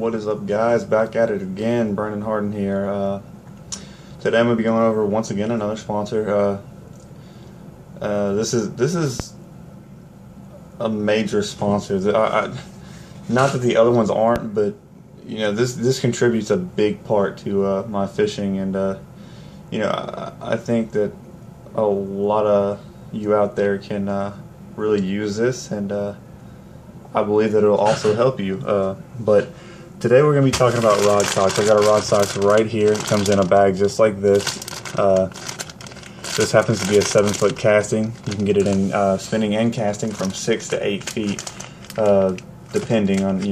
What is up, guys? Back at it again. Brandon Hardin here. Today I'm gonna be going over once again another sponsor. This is a major sponsor. Not that the other ones aren't, but you know this contributes a big part to my fishing, and you know I think that a lot of you out there can really use this, and I believe that it'll also help you. But today we're going to be talking about rod socks. I got a rod socks right here. It comes in a bag just like this. This happens to be a 7-foot casting. You can get it in spinning and casting from 6 to 8 feet, depending on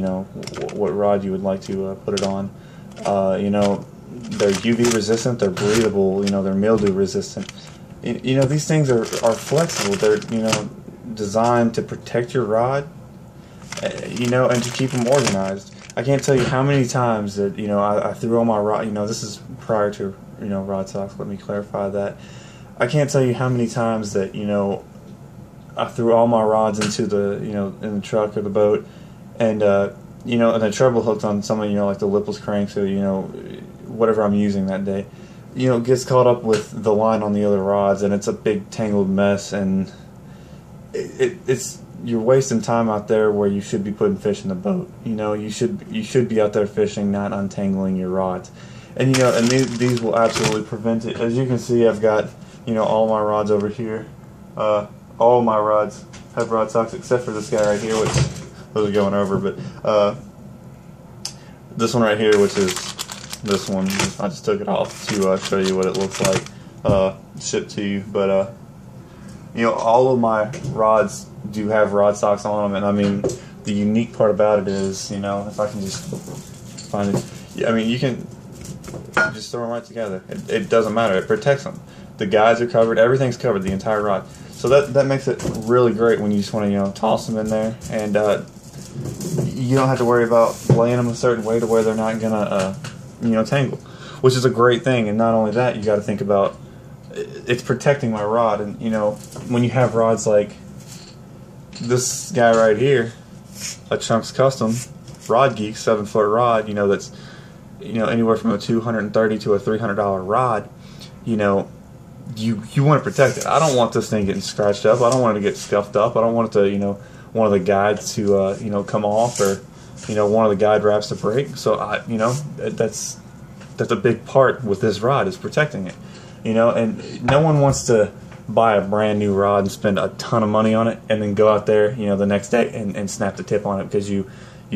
what rod you would like to put it on. They're UV resistant. They're breathable. They're mildew resistant. These things are flexible. They're designed to protect your rod. And to keep them organized. I can't tell you how many times that I threw all my rod. This is prior to rod socks. Let me clarify that. I can't tell you how many times that I threw all my rods into the in the truck or the boat, and and the treble hooked on some of like the lipless cranks or whatever I'm using that day. Gets caught up with the line on the other rods, and it's a big tangled mess, and it's. You're wasting time out there where you should be putting fish in the boat. You should be out there fishing, not untangling your rods. And these will absolutely prevent it. As you can see, I've got all my rods over here. All my rods have rod socks except for this guy right here, which those are going over. But this one right here, which is this one, I just took it off to show you what it looks like shipped to you. But all of my rods do have rod socks on them, and I mean the unique part about it is if I can just find it, I mean you can just throw them right together. It doesn't matter. It protects them. The guides are covered. Everything's covered. The entire rod. So that makes it really great when you just want to toss them in there, and you don't have to worry about laying them a certain way to where they're not gonna tangle, which is a great thing. And not only that, you got to think about it's protecting my rod. And when you have rods like this guy right here, a Chunks Custom Rod Geek 7-foot rod, that's anywhere from a $230 to a $300 rod, you want to protect it. I don't want this thing getting scratched up. I don't want it to get scuffed up. I don't want it to one of the guides to come off, or one of the guide wraps to break. So that's a big part with this rod, is protecting it. And no one wants to buy a brand new rod and spend a ton of money on it, and then go out there the next day and snap the tip on it because you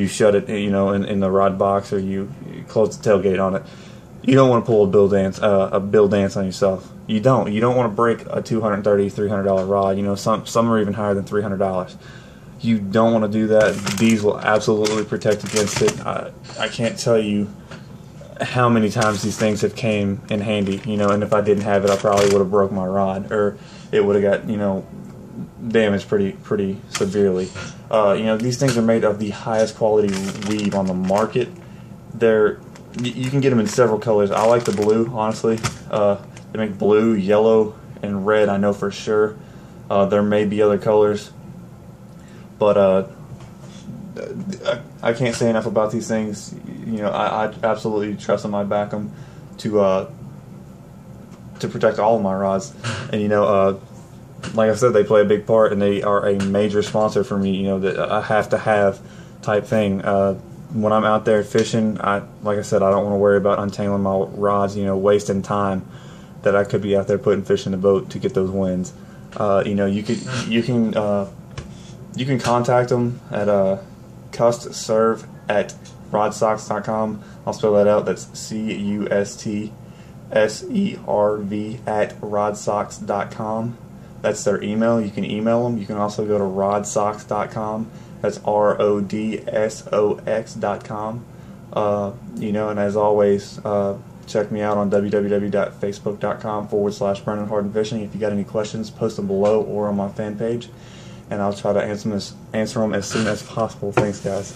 shut it in the rod box, or you close the tailgate on it. You don't want to pull a bill dance on yourself. You don't want to break a $230, $300 rod. Some are even higher than $300. You don't want to do that. These will absolutely protect against it. I can't tell you how many times these things have came in handy, and if I didn't have it, I probably would have broke my rod, or it would have got damaged pretty severely. These things are made of the highest quality weave on the market. You can get them in several colors. I like the blue, honestly. They make blue, yellow, and red, I know for sure. There may be other colors, but I can't say enough about these things. I absolutely trust them. I back them to protect all of my rods, and like I said, they play a big part, and they are a major sponsor for me. That I have to have type thing. When I'm out there fishing, like I said, I don't want to worry about untangling my rods. Wasting time that I could be out there putting fish in the boat to get those wins. You can contact them at custserv@rodsocks.com. I'll spell that out. That's CUSTSERV@rodsocks.com. That's their email. You can email them. You can also go to rodsocks.com. That's RODSOX.com. And as always, check me out on www.facebook.com/Brandon Hardin Fishing. If you got any questions, post them below or on my fan page, and I'll try to answer them as soon as possible. Thanks, guys.